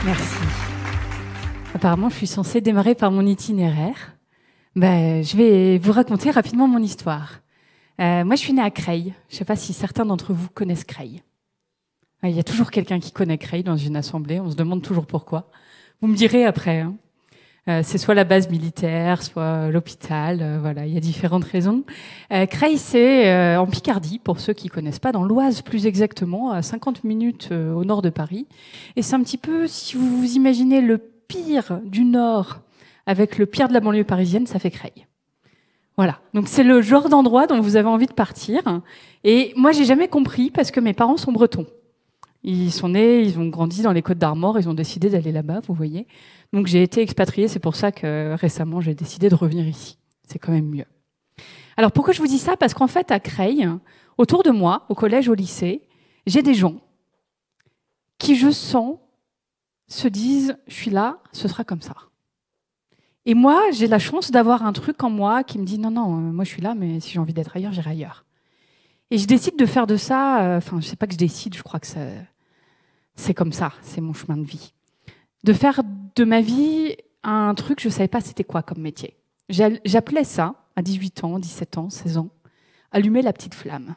Merci. Apparemment, je suis censée démarrer par mon itinéraire. Je vais vous raconter rapidement mon histoire. Moi, je suis née à Creil. Je ne sais pas si certains d'entre vous connaissent Creil. Il y a toujours quelqu'un qui connaît Creil dans une assemblée. On se demande toujours pourquoi. Vous me direz après. Hein. C'est soit la base militaire, soit l'hôpital. Voilà, il y a différentes raisons. Creil, c'est en Picardie, pour ceux qui connaissent pas, dans l'Oise plus exactement, à 50 minutes au nord de Paris. Et c'est un petit peu, si vous vous imaginez le pire du nord avec le pire de la banlieue parisienne, ça fait Creil. Voilà. Donc c'est le genre d'endroit dont vous avez envie de partir. Et moi, j'ai jamais compris parce que mes parents sont bretons. Ils sont nés, ils ont grandi dans les Côtes d'Armor, ils ont décidé d'aller là-bas, vous voyez. Donc j'ai été expatriée, c'est pour ça que récemment j'ai décidé de revenir ici. C'est quand même mieux. Alors pourquoi je vous dis ça? Parce qu'en fait, à Creil, autour de moi, au collège, au lycée, j'ai des gens qui, je sens, se disent « je suis là, ce sera comme ça ». Et moi, j'ai la chance d'avoir un truc en moi qui me dit « non, non, moi je suis là, mais si j'ai envie d'être ailleurs, j'irai ailleurs ». Et je décide de faire de ça, je ne sais pas que je décide, je crois que c'est comme ça, c'est mon chemin de vie. De faire de ma vie un truc, je ne savais pas c'était quoi comme métier. J'appelais ça, à 18 ans, 17 ans, 16 ans, allumer la petite flamme.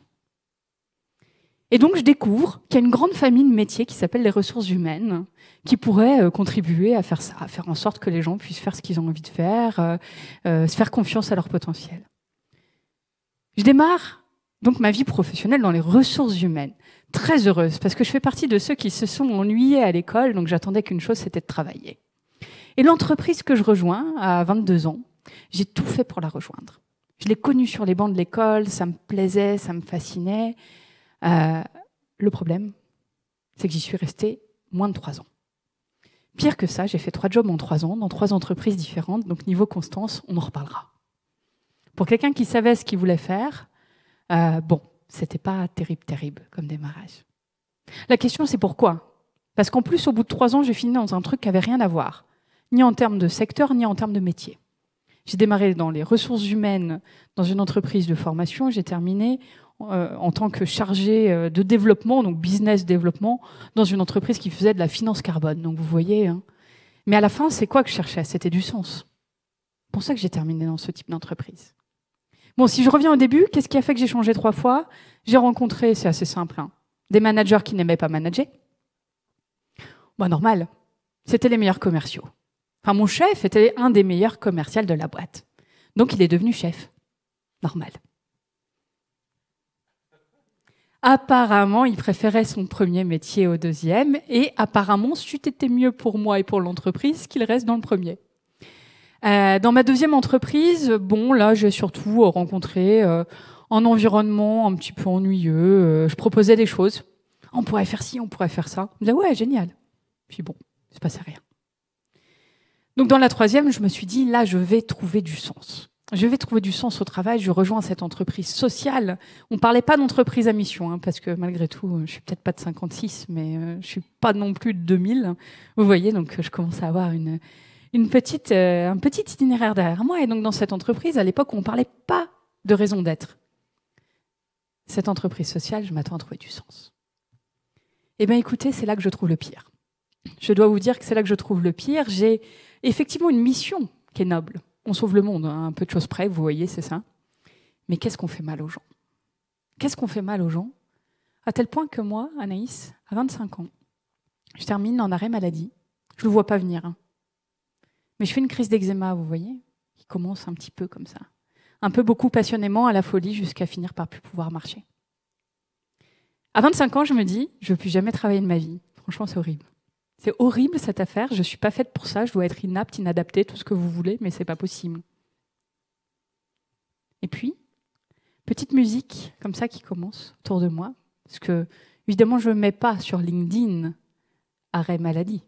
Et donc je découvre qu'il y a une grande famille de métiers qui s'appelle les ressources humaines, qui pourraient contribuer à faire ça, à faire en sorte que les gens puissent faire ce qu'ils ont envie de faire, se faire confiance à leur potentiel. Je démarre donc ma vie professionnelle dans les ressources humaines. Très heureuse, parce que je fais partie de ceux qui se sont ennuyés à l'école, donc j'attendais qu'une chose, c'était de travailler. Et l'entreprise que je rejoins, à 22 ans, j'ai tout fait pour la rejoindre. Je l'ai connue sur les bancs de l'école, ça me plaisait, ça me fascinait. Le problème, c'est que j'y suis restée moins de 3 ans. Pire que ça, j'ai fait 3 jobs en 3 ans, dans 3 entreprises différentes, donc niveau constance, on en reparlera. Pour quelqu'un qui savait ce qu'il voulait faire, c'était pas terrible comme démarrage. La question, c'est pourquoi? Parce qu'en plus, au bout de 3 ans, j'ai fini dans un truc qui n'avait rien à voir, ni en termes de secteur, ni en termes de métier. J'ai démarré dans les ressources humaines dans une entreprise de formation, j'ai terminé en tant que chargée de développement, donc business développement, dans une entreprise qui faisait de la finance carbone. Donc vous voyez. Hein. Mais à la fin, c'est quoi que je cherchais? C'était du sens. C'est pour ça que j'ai terminé dans ce type d'entreprise. Bon, si je reviens au début, qu'est-ce qui a fait que j'ai changé 3 fois? J'ai rencontré, c'est assez simple, hein, des managers qui n'aimaient pas manager. Normal. C'était les meilleurs commerciaux. Enfin, mon chef était un des meilleurs commerciaux de la boîte. Donc, il est devenu chef. Normal. Apparemment, il préférait son premier métier au deuxième. Et apparemment, c'eût été mieux pour moi et pour l'entreprise qu'il reste dans le premier. Dans ma deuxième entreprise, là, j'ai surtout rencontré un environnement un petit peu ennuyeux. Je proposais des choses. On pourrait faire ci, on pourrait faire ça. Je me disais, ouais, génial. Puis bon, il ne se passait rien. Donc dans la troisième, je me suis dit, là, je vais trouver du sens. Je vais trouver du sens au travail. Je rejoins cette entreprise sociale. On ne parlait pas d'entreprise à mission, hein, parce que malgré tout, je ne suis peut-être pas de 56, mais je ne suis pas non plus de 2000. Vous voyez, donc je commence à avoir un petit itinéraire derrière moi. Et donc dans cette entreprise, à l'époque, on ne parlait pas de raison d'être. Cette entreprise sociale, je m'attends à trouver du sens. Eh bien écoutez, c'est là que je trouve le pire. Je dois vous dire que c'est là que je trouve le pire. J'ai effectivement une mission qui est noble. On sauve le monde, hein, un peu de choses près, vous voyez, c'est ça. Mais qu'est-ce qu'on fait mal aux gens? Qu'est-ce qu'on fait mal aux gens? À tel point que moi, Anaïs, à 25 ans, je termine en arrêt maladie. Je ne le vois pas venir. Hein. Mais je fais une crise d'eczéma, vous voyez, qui commence un petit peu comme ça. Un peu beaucoup passionnément à la folie jusqu'à finir par plus pouvoir marcher. À 25 ans, je me dis, je ne veux plus jamais travailler de ma vie. Franchement, c'est horrible. C'est horrible cette affaire, je ne suis pas faite pour ça, je dois être inapte, inadaptée, tout ce que vous voulez, mais ce n'est pas possible. Et puis, petite musique comme ça qui commence autour de moi, parce que évidemment je ne mets pas sur LinkedIn arrêt maladie.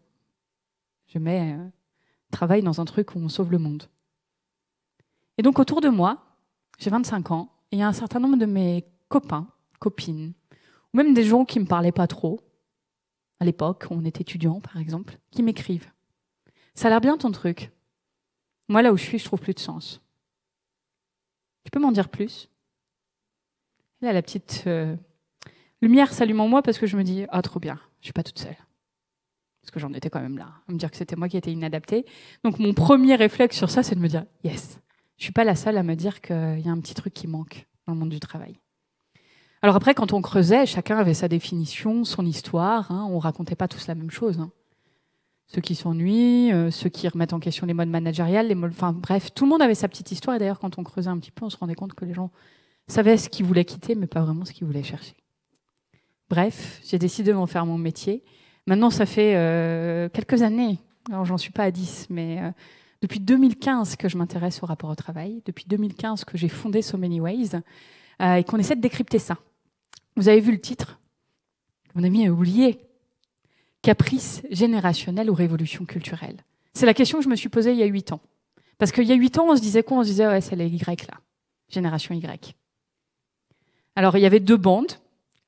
Je mets travail dans un truc où on sauve le monde. Et donc autour de moi, j'ai 25 ans, et il y a un certain nombre de mes copains, copines, ou même des gens qui ne me parlaient pas trop, à l'époque, on était étudiants par exemple, qui m'écrivent. Ça a l'air bien ton truc. Moi, là où je suis, je trouve plus de sens. Tu peux m'en dire plus? Là, la petite lumière s'allume en moi parce que je me dis, ah, trop bien, je suis pas toute seule. parce que j'en étais quand même là, à me dire que c'était moi qui étais inadaptée. Donc mon premier réflexe sur ça, c'est de me dire « Yes, je suis pas la seule à me dire qu'il y a un petit truc qui manque dans le monde du travail. » Alors après, quand on creusait, chacun avait sa définition, son histoire. Hein, on racontait pas tous la même chose. Hein. Ceux qui s'ennuient, ceux qui remettent en question les modes managériels, enfin bref, tout le monde avait sa petite histoire. Et d'ailleurs, quand on creusait un petit peu, on se rendait compte que les gens savaient ce qu'ils voulaient quitter, mais pas vraiment ce qu'ils voulaient chercher. Bref, j'ai décidé d'en faire mon métier. Maintenant, ça fait quelques années, alors j'en suis pas à 10, mais depuis 2015 que je m'intéresse au rapport au travail, depuis 2015 que j'ai fondé So Many Ways, et qu'on essaie de décrypter ça. Vous avez vu le titre? Mon ami a oublié. Caprice générationnel ou révolution culturelle? C'est la question que je me suis posée il y a 8 ans. Parce qu'il y a 8 ans, on se disait quoi? On se disait, ouais, c'est les Y là, génération Y. Alors, il y avait 2 bandes.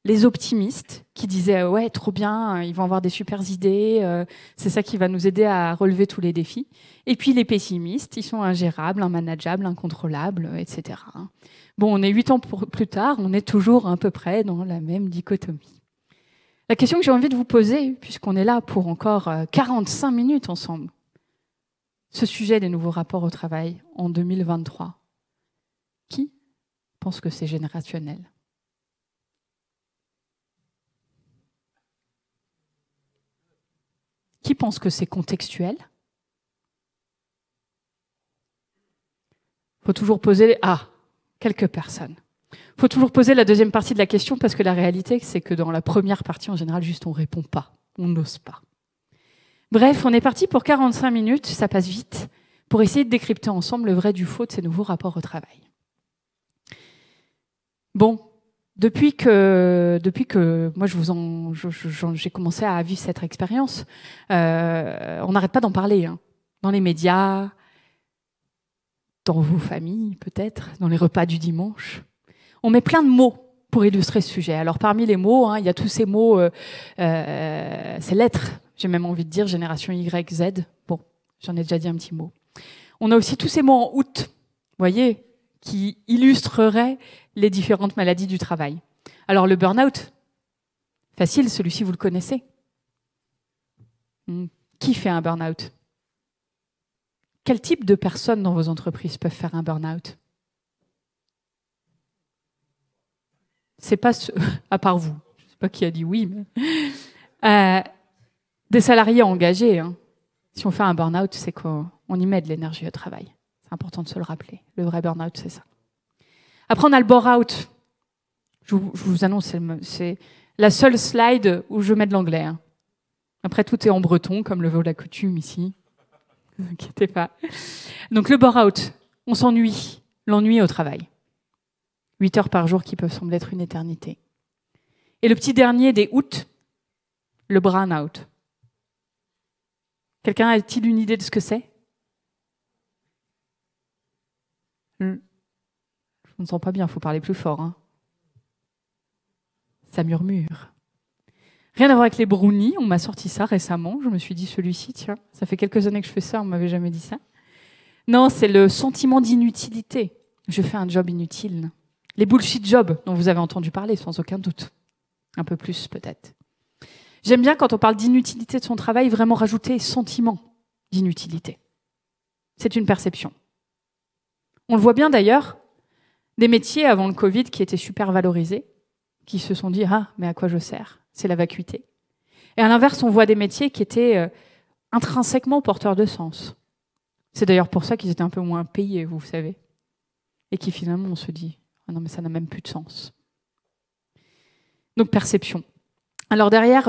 Les optimistes qui disaient ouais, trop bien, ils vont avoir des super idées, c'est ça qui va nous aider à relever tous les défis. Et puis les pessimistes, ils sont ingérables, immanageables, incontrôlables, etc. Bon, on est 8 ans plus tard, on est toujours à peu près dans la même dichotomie. La question que j'ai envie de vous poser, puisqu'on est là pour encore 45 minutes ensemble, ce sujet des nouveaux rapports au travail en 2023, qui pense que c'est générationnel ? Qui pense que c'est contextuel? Il faut toujours poser... Ah, quelques personnes. Il faut toujours poser la deuxième partie de la question parce que la réalité, c'est que dans la première partie, en général, juste on répond pas, on n'ose pas. Bref, on est parti pour 45 minutes, ça passe vite, pour essayer de décrypter ensemble le vrai du faux de ces nouveaux rapports au travail. Bon, depuis que moi j'ai commencé à vivre cette expérience, on n'arrête pas d'en parler, hein, dans les médias, dans vos familles peut-être, dans les repas du dimanche. On met plein de mots pour illustrer ce sujet. Alors parmi les mots, hein, il y a tous ces mots, ces lettres, j'ai même envie de dire génération Y, Z. Bon, j'en ai déjà dit un petit mot. On a aussi tous ces mots en août, vous voyez, qui illustreraient les différentes maladies du travail. Alors le burn-out, facile, celui-ci vous le connaissez. Qui fait un burn-out? Quel type de personnes dans vos entreprises peuvent faire un burn-out? C'est pas à part vous, je ne sais pas qui a dit oui, mais des salariés engagés. Hein. Si on fait un burn-out, c'est qu'on y met de l'énergie au travail. C'est important de se le rappeler. Le vrai burn-out, c'est ça. Après, on a le bore-out. Je vous annonce, c'est la seule slide où je mets de l'anglais. Hein. Après, tout est en breton, comme le veut la coutume ici. Ne vous inquiétez pas. Donc, le bore-out, on s'ennuie. L'ennui au travail. 8 heures par jour qui peuvent sembler être une éternité. Et le petit dernier des août, le burn-out. Quelqu'un a-t-il une idée de ce que c'est? Je ne sens pas bien, il faut parler plus fort. Hein. Ça murmure. Rien à voir avec les brownies, on m'a sorti ça récemment. Je me suis dit, celui-ci, tiens, ça fait quelques années que je fais ça, on ne m'avait jamais dit ça. Non, c'est le sentiment d'inutilité. Je fais un job inutile. Les bullshit jobs dont vous avez entendu parler, sans aucun doute. Un peu plus, peut-être. J'aime bien, quand on parle d'inutilité de son travail, vraiment rajouter sentiment d'inutilité. C'est une perception. On le voit bien d'ailleurs, des métiers avant le Covid qui étaient super valorisés, qui se sont dit « Ah, mais à quoi je sers ?» C'est la vacuité. Et à l'inverse, on voit des métiers qui étaient intrinsèquement porteurs de sens. C'est d'ailleurs pour ça qu'ils étaient un peu moins payés, vous savez. Et qui finalement, on se dit « Ah non, mais ça n'a même plus de sens. » Donc, perception. Alors derrière,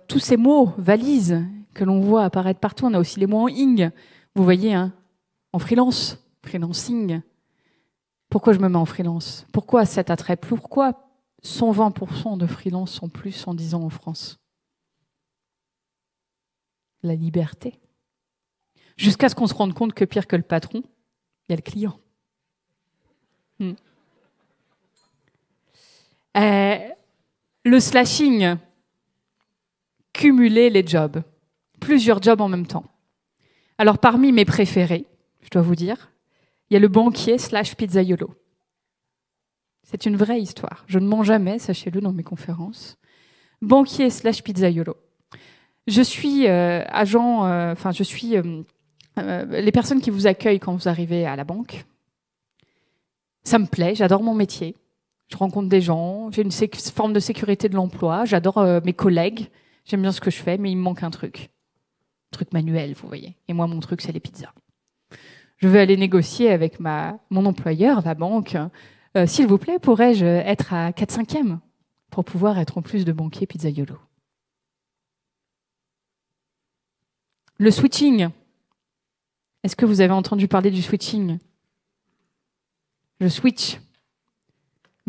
tous ces mots, valises, que l'on voit apparaître partout, on a aussi les mots en ing. Vous voyez, hein, en freelance, freelancing. Pourquoi je me mets en freelance? Pourquoi cet attrait? Pourquoi 120% de freelance sont plus en 10 ans en France? La liberté. Jusqu'à ce qu'on se rende compte que pire que le patron, il y a le client. Le slashing, cumuler les jobs. Plusieurs jobs en même temps. Alors parmi mes préférés, je dois vous dire, il y a le banquier / pizzaiolo. C'est une vraie histoire. Je ne mens jamais, sachez-le, dans mes conférences. Banquier / pizzaiolo. Je suis les personnes qui vous accueillent quand vous arrivez à la banque. Ça me plaît, j'adore mon métier. Je rencontre des gens, j'ai une forme de sécurité de l'emploi, j'adore mes collègues, j'aime bien ce que je fais, mais il me manque un truc. Un truc manuel, vous voyez. Et moi, mon truc, c'est les pizzas. Je vais aller négocier avec mon employeur, la banque. S'il vous plaît, pourrais-je être à 4/5e pour pouvoir être en plus de banquier pizzaiolo? Le switching. Est-ce que vous avez entendu parler du switching? Je switch.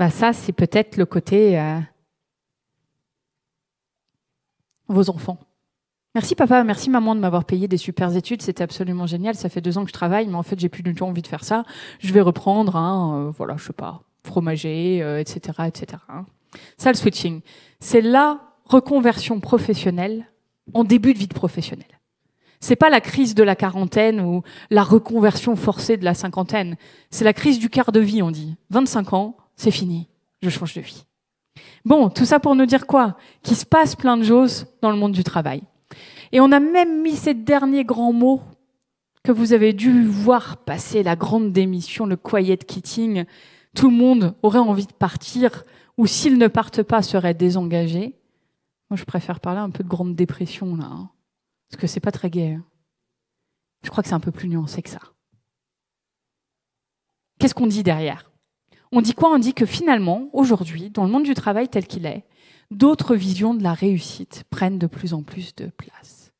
Ça, c'est peut-être le côté vos enfants. Merci papa, merci maman de m'avoir payé des super études, c'était absolument génial. Ça fait 2 ans que je travaille, mais en fait, j'ai plus du tout envie de faire ça. Je vais reprendre, je sais pas, fromager, etc., etc. Ça, le switching, c'est la reconversion professionnelle en début de vie professionnelle. C'est pas la crise de la quarantaine ou la reconversion forcée de la cinquantaine. C'est la crise du quart de vie, on dit. 25 ans, c'est fini. Je change de vie. Bon, tout ça pour nous dire quoi? Qu'il se passe plein de choses dans le monde du travail. Et on a même mis ces derniers grands mots que vous avez dû voir passer, la grande démission, le quiet quitting. Tout le monde aurait envie de partir, ou s'ils ne partent pas, seraient désengagés. Moi, je préfère parler un peu de grande dépression, là. Parce que c'est pas très gai. Je crois que c'est un peu plus nuancé que ça. Qu'est-ce qu'on dit derrière? On dit quoi? On dit que finalement, aujourd'hui, dans le monde du travail tel qu'il est, d'autres visions de la réussite prennent de plus en plus de place.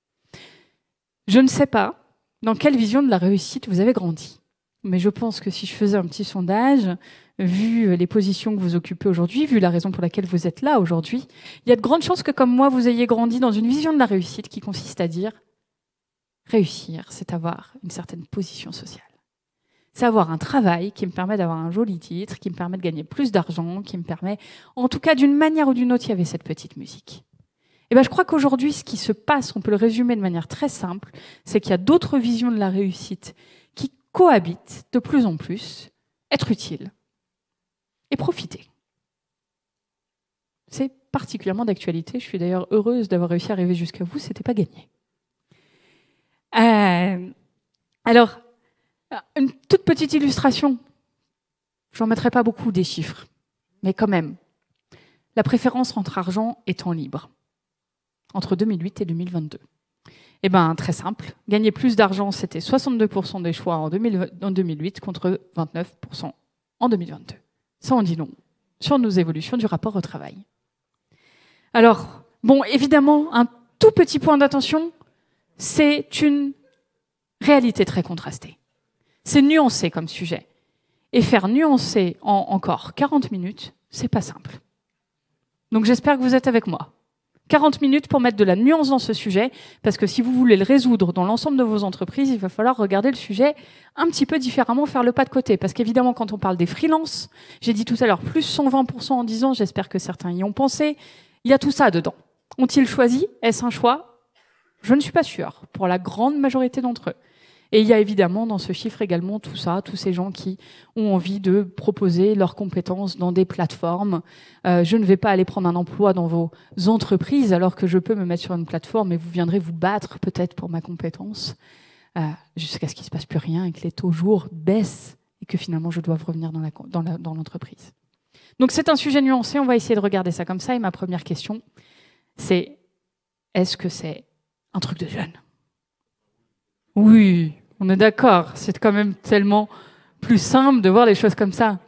Je ne sais pas dans quelle vision de la réussite vous avez grandi, mais je pense que si je faisais un petit sondage, vu les positions que vous occupez aujourd'hui, vu la raison pour laquelle vous êtes là aujourd'hui, il y a de grandes chances que, comme moi, vous ayez grandi dans une vision de la réussite qui consiste à dire réussir, c'est avoir une certaine position sociale. C'est avoir un travail qui me permet d'avoir un joli titre, qui me permet de gagner plus d'argent, qui me permet, en tout cas d'une manière ou d'une autre, il y avait cette petite musique. Et je crois qu'aujourd'hui, ce qui se passe, on peut le résumer de manière très simple, c'est qu'il y a d'autres visions de la réussite qui cohabitent de plus en plus, être utile et profiter. C'est particulièrement d'actualité. Je suis d'ailleurs heureuse d'avoir réussi à arriver jusqu'à vous. C'était pas gagné. Alors, une toute petite illustration. J'en mettrai pas beaucoup des chiffres, mais quand même. La préférence entre argent et temps libre, entre 2008 et 2022. Très simple. Gagner plus d'argent, c'était 62% des choix en 2008 contre 29% en 2022. Ça en dit long sur nos évolutions du rapport au travail. Alors, évidemment, un tout petit point d'attention, c'est une réalité très contrastée. C'est nuancé comme sujet. Et faire nuancer en encore 40 minutes, c'est pas simple. Donc j'espère que vous êtes avec moi. 40 minutes pour mettre de la nuance dans ce sujet, parce que si vous voulez le résoudre dans l'ensemble de vos entreprises, il va falloir regarder le sujet un petit peu différemment, faire le pas de côté. Parce qu'évidemment, quand on parle des freelances, j'ai dit tout à l'heure plus 120% en 10 ans, j'espère que certains y ont pensé, il y a tout ça dedans. Ont-ils choisi? Est-ce un choix? Je ne suis pas sûre, pour la grande majorité d'entre eux. Et il y a évidemment dans ce chiffre également tout ça, tous ces gens qui ont envie de proposer leurs compétences dans des plateformes. Je ne vais pas aller prendre un emploi dans vos entreprises alors que je peux me mettre sur une plateforme et vous viendrez vous battre peut-être pour ma compétence jusqu'à ce qu'il ne se passe plus rien et que les taux jours baissent et que finalement je dois revenir dans l'entreprise. Donc c'est un sujet nuancé, on va essayer de regarder ça comme ça. Et ma première question, c'est est-ce que c'est un truc de jeune? Oui, on est d'accord. C'est quand même tellement plus simple de voir les choses comme ça.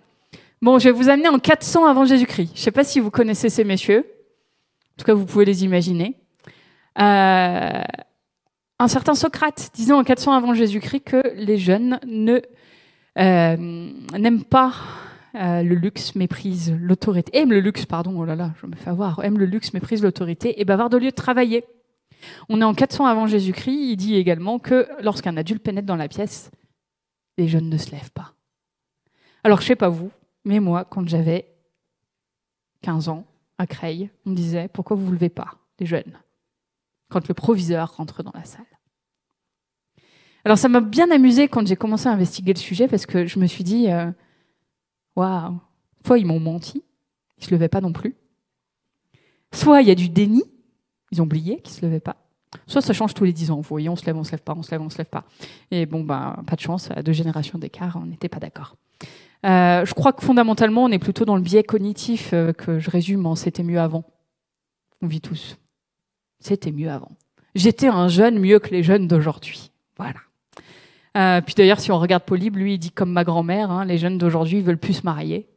Bon, je vais vous amener en 400 avant Jésus-Christ. Je ne sais pas si vous connaissez ces messieurs. En tout cas, vous pouvez les imaginer. Un certain Socrate disait en 400 avant Jésus-Christ que les jeunes n'aiment pas le luxe, méprisent l'autorité. Aiment le luxe, pardon, oh là là, je me fais avoir. Aiment le luxe, méprisent l'autorité et bavardent au lieu de travailler. On est en 400 avant Jésus-Christ, il dit également que lorsqu'un adulte pénètre dans la pièce, les jeunes ne se lèvent pas. Alors je sais pas vous, mais moi, quand j'avais 15 ans, à Creil, on me disait « Pourquoi vous vous levez pas, les jeunes ?» quand le proviseur rentre dans la salle. Alors ça m'a bien amusé quand j'ai commencé à investiguer le sujet, parce que je me suis dit « Waouh !» Soit ils m'ont menti, ils se levaient pas non plus. Soit il y a du déni, ils ont oublié qu'ils ne se levaient pas. Soit ça change tous les 10 ans. Vous voyez, on se lève, on se lève pas, on se lève, on se lève pas. Et bon, ben, pas de chance, à 2 générations d'écart, on n'était pas d'accord. Je crois que fondamentalement, on est plutôt dans le biais cognitif que je résume en c'était mieux avant. On vit tous. C'était mieux avant. J'étais un jeune mieux que les jeunes d'aujourd'hui. Voilà. Puis d'ailleurs, si on regarde Polybe, lui, il dit comme ma grand-mère, hein, les jeunes d'aujourd'hui veulent plus se marier.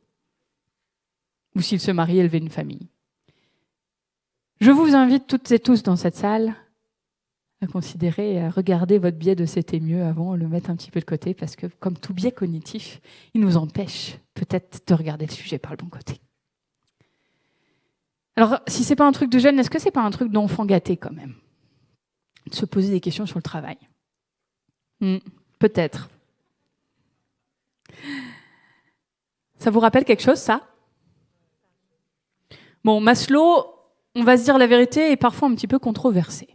Ou s'ils se marient, élever une famille. Je vous invite toutes et tous dans cette salle à considérer, à regarder votre biais de c'était mieux avant, le mettre un petit peu de côté, parce que comme tout biais cognitif, il nous empêche peut-être de regarder le sujet par le bon côté. Alors, si c'est pas un truc de jeune, est-ce que c'est pas un truc d'enfant gâté quand même? De se poser des questions sur le travail. Peut-être. Ça vous rappelle quelque chose, ça? Bon, Maslow, on va se dire la vérité, est parfois un petit peu controversé.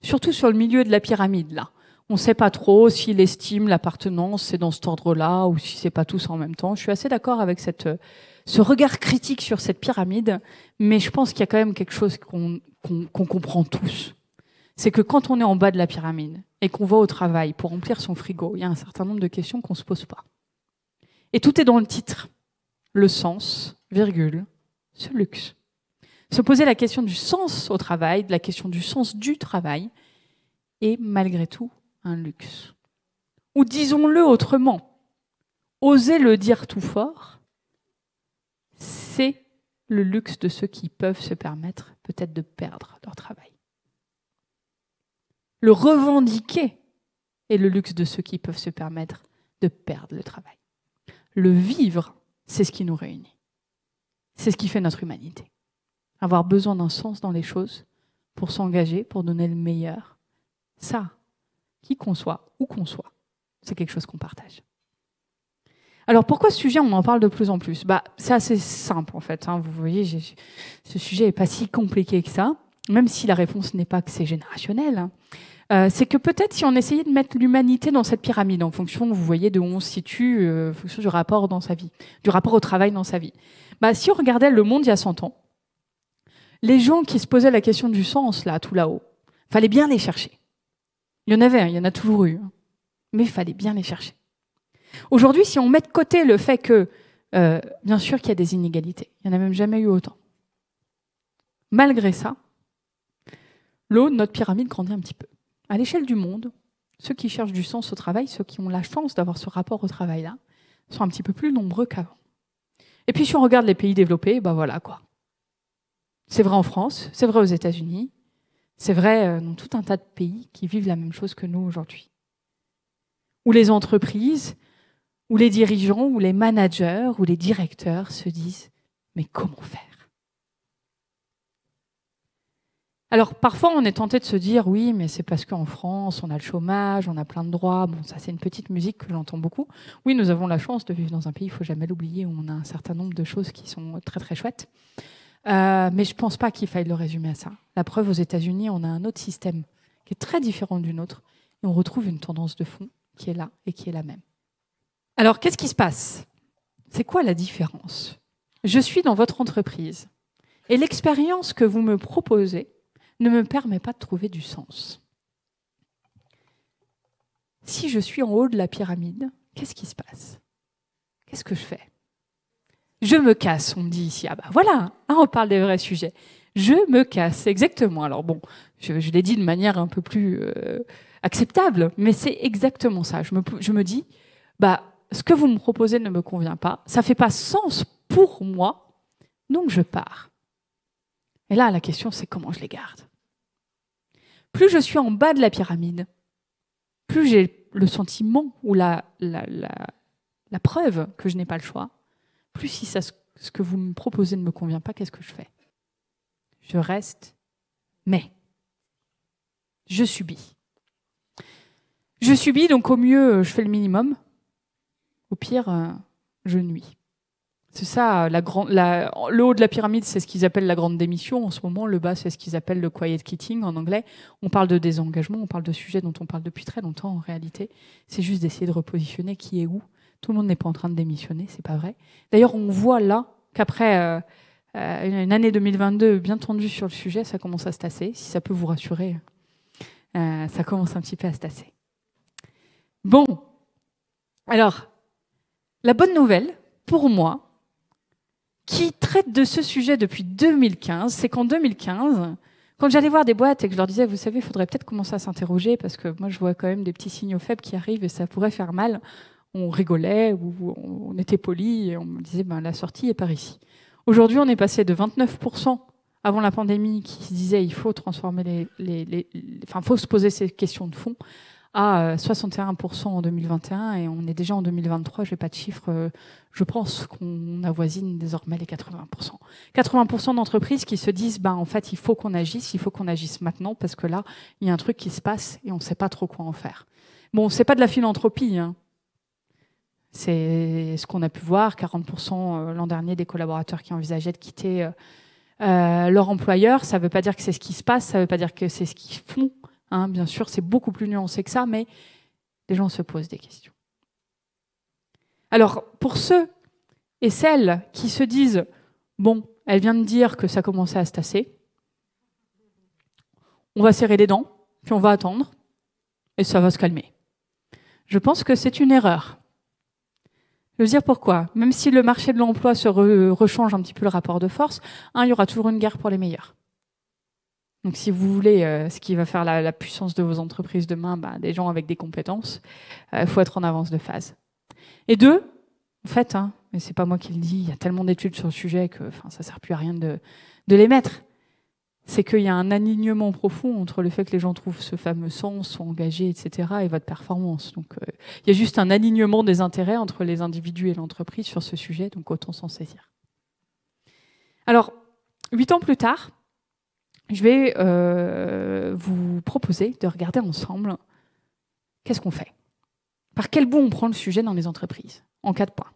Surtout sur le milieu de la pyramide, là. On ne sait pas trop s'il estime l'appartenance, c'est dans cet ordre-là, ou si c'est pas tous en même temps. Je suis assez d'accord avec ce regard critique sur cette pyramide, mais je pense qu'il y a quand même quelque chose qu'on comprend tous. C'est que quand on est en bas de la pyramide et qu'on va au travail pour remplir son frigo, il y a un certain nombre de questions qu'on ne se pose pas. Et tout est dans le titre. Le sens, virgule, ce luxe. Se poser la question du sens au travail, de la question du sens du travail, est malgré tout un luxe. Ou disons-le autrement, oser le dire tout fort, c'est le luxe de ceux qui peuvent se permettre peut-être de perdre leur travail. Le revendiquer est le luxe de ceux qui peuvent se permettre de perdre le travail. Le vivre, c'est ce qui nous réunit. C'est ce qui fait notre humanité. Avoir besoin d'un sens dans les choses pour s'engager, pour donner le meilleur. Ça, qui qu'on soit, où qu'on soit, c'est quelque chose qu'on partage. Alors pourquoi ce sujet, on en parle de plus en plus? C'est assez simple en fait. Vous voyez, ce sujet n'est pas si compliqué que ça, même si la réponse n'est pas que c'est générationnel. C'est que peut-être si on essayait de mettre l'humanité dans cette pyramide, en fonction, vous voyez, de où on se situe, en fonction du rapport dans sa vie, du rapport au travail dans sa vie. Si on regardait le monde il y a 100 ans, les gens qui se posaient la question du sens, là, tout là-haut, fallait bien les chercher. Il y en avait, il y en a toujours eu, mais il fallait bien les chercher. Aujourd'hui, si on met de côté le fait que, bien sûr qu'il y a des inégalités, il n'y en a même jamais eu autant. Malgré ça, le haut de notre pyramide grandit un petit peu. À l'échelle du monde, ceux qui cherchent du sens au travail, ceux qui ont la chance d'avoir ce rapport au travail-là, sont un petit peu plus nombreux qu'avant. Et puis si on regarde les pays développés, voilà quoi. C'est vrai en France, c'est vrai aux États-Unis, c'est vrai dans tout un tas de pays qui vivent la même chose que nous aujourd'hui. Où les entreprises, où les dirigeants, où les managers, où les directeurs se disent « mais comment faire ?» Alors parfois on est tenté de se dire « oui, mais c'est parce qu'en France on a le chômage, on a plein de droits ». Bon, ça c'est une petite musique que j'entends beaucoup. Oui, nous avons la chance de vivre dans un pays, il ne faut jamais l'oublier, où on a un certain nombre de choses qui sont très très chouettes. Mais je ne pense pas qu'il faille le résumer à ça. La preuve, aux États-Unis, on a un autre système qui est très différent du nôtre et on retrouve une tendance de fond qui est là et qui est la même. Alors, qu'est-ce qui se passe? C'est quoi la différence? Je suis dans votre entreprise et l'expérience que vous me proposez ne me permet pas de trouver du sens. Si je suis en haut de la pyramide, qu'est-ce qui se passe? Qu'est-ce que je fais? Je me casse, on me dit ici. Voilà, on parle des vrais sujets. Je me casse, exactement. Alors bon, je l'ai dit de manière un peu plus acceptable, mais c'est exactement ça. Je me dis, ce que vous me proposez ne me convient pas, ça fait pas sens pour moi, donc je pars. Et là, la question, c'est comment je les garde. Plus je suis en bas de la pyramide, plus j'ai le sentiment ou la preuve que je n'ai pas le choix, plus si ce que vous me proposez ne me convient pas, qu'est-ce que je fais? Je reste, mais je subis. Je subis, donc au mieux, je fais le minimum. Au pire, je nuis. C'est ça, le haut de la pyramide, c'est ce qu'ils appellent la grande démission. En ce moment, le bas, c'est ce qu'ils appellent le quiet quitting en anglais. On parle de désengagement, on parle de sujets dont on parle depuis très longtemps en réalité. C'est juste d'essayer de repositionner qui est où. Tout le monde n'est pas en train de démissionner, c'est pas vrai. D'ailleurs, on voit là qu'après une année 2022 bien tendue sur le sujet, ça commence à se tasser, si ça peut vous rassurer. Ça commence un petit peu à se tasser. Bon, alors, la bonne nouvelle, pour moi, qui traite de ce sujet depuis 2015, c'est qu'en 2015, quand j'allais voir des boîtes et que je leur disais, vous savez, il faudrait peut-être commencer à s'interroger parce que moi, je vois quand même des petits signaux faibles qui arrivent et ça pourrait faire mal, on rigolait ou on était poli et on me disait, ben, la sortie est par ici. Aujourd'hui, on est passé de 29% avant la pandémie qui se disait, il faut transformer enfin, faut se poser ces questions de fond, à 61% en 2021 et on est déjà en 2023, je n'ai pas de chiffres, je pense qu'on avoisine désormais les 80%. 80% d'entreprises qui se disent en fait il faut qu'on agisse maintenant parce que là il y a un truc qui se passe et on ne sait pas trop quoi en faire. Bon, c'est pas de la philanthropie, hein. C'est ce qu'on a pu voir, 40% l'an dernier des collaborateurs qui envisageaient de quitter leur employeur. Ça ne veut pas dire que c'est ce qui se passe, ça ne veut pas dire que c'est ce qu'ils font. Hein, bien sûr, c'est beaucoup plus nuancé que ça, mais les gens se posent des questions. Alors, pour ceux et celles qui se disent « Bon, elle vient de dire que ça commençait à se tasser, on va serrer les dents, puis on va attendre, et ça va se calmer. » Je pense que c'est une erreur. Je veux dire pourquoi ? Même si le marché de l'emploi se rechange un petit peu le rapport de force, il y aura toujours une guerre pour les meilleurs. Donc si vous voulez ce qui va faire la puissance de vos entreprises demain, des gens avec des compétences, faut être en avance de phase. Et deux, en fait, mais c'est pas moi qui le dis, il y a tellement d'études sur le sujet que ça sert plus à rien de les mettre. C'est qu'il y a un alignement profond entre le fait que les gens trouvent ce fameux sens, sont engagés, etc., et votre performance. Donc il y a juste un alignement des intérêts entre les individus et l'entreprise sur ce sujet, donc autant s'en saisir. Alors, 8 ans plus tard, je vais vous proposer de regarder ensemble qu'est-ce qu'on fait. Par quel bout on prend le sujet dans les entreprises, en 4 points.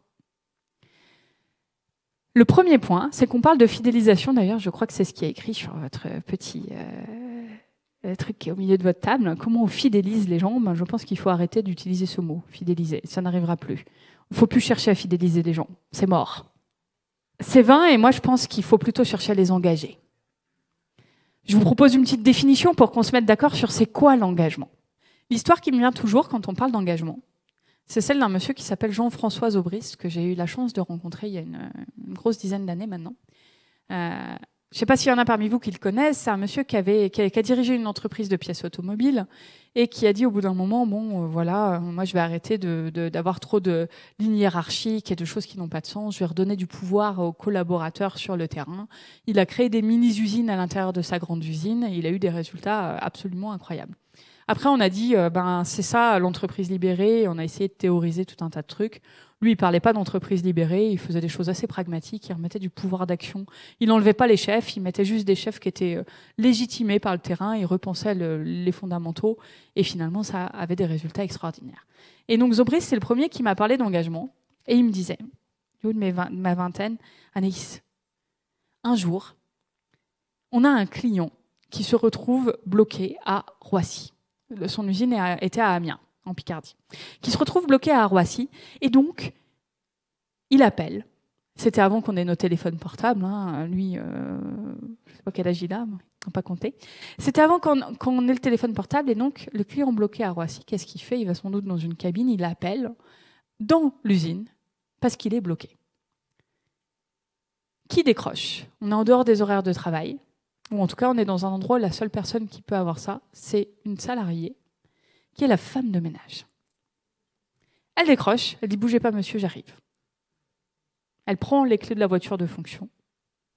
Le premier point, c'est qu'on parle de fidélisation. D'ailleurs, je crois que c'est ce qui est écrit sur votre petit truc qui est au milieu de votre table. Comment on fidélise les gens ? Je pense qu'il faut arrêter d'utiliser ce mot, fidéliser. Ça n'arrivera plus. Il ne faut plus chercher à fidéliser les gens. C'est mort. C'est vain et moi, je pense qu'il faut plutôt chercher à les engager. Je vous propose une petite définition pour qu'on se mette d'accord sur c'est quoi l'engagement. L'histoire qui me vient toujours quand on parle d'engagement, c'est celle d'un monsieur qui s'appelle Jean-François Aubryst, que j'ai eu la chance de rencontrer il y a une grosse dizaine d'années maintenant. Je ne sais pas s'il y en a parmi vous qui le connaissent. C'est un monsieur qui a dirigé une entreprise de pièces automobiles et qui a dit au bout d'un moment, voilà, moi je vais arrêter d'avoir trop de lignes hiérarchiques et de choses qui n'ont pas de sens. Je vais redonner du pouvoir aux collaborateurs sur le terrain. Il a créé des mini-usines à l'intérieur de sa grande usine et il a eu des résultats absolument incroyables. Après, on a dit, c'est ça l'entreprise libérée. On a essayé de théoriser tout un tas de trucs. Lui, il parlait pas d'entreprise libérée. Il faisait des choses assez pragmatiques. Il remettait du pouvoir d'action. Il n'enlevait pas les chefs. Il mettait juste des chefs qui étaient légitimés par le terrain. Il repensait les fondamentaux. Et finalement, ça avait des résultats extraordinaires. Et donc, Zobrist, c'est le premier qui m'a parlé d'engagement. Et il me disait, du haut de ma vingtaine, Anaïs, un jour, on a un client qui se retrouve bloqué à Roissy. Son usine était à Amiens, en Picardie, qui se retrouve bloqué à Roissy. Et donc, il appelle. C'était avant qu'on ait nos téléphones portables. Lui, je ne sais pas quel âge il a, mais on n'a pas compté. C'était avant qu'on ait le téléphone portable. Et donc, le client bloqué à Roissy, qu'est-ce qu'il fait ? Il va sans doute dans une cabine, il appelle dans l'usine parce qu'il est bloqué. Qui décroche ? On est en dehors des horaires de travail. Ou en tout cas, on est dans un endroit où la seule personne qui peut avoir ça, c'est une salariée, qui est la femme de ménage. Elle décroche, elle dit « Bougez pas, monsieur, j'arrive ». Elle prend les clés de la voiture de fonction,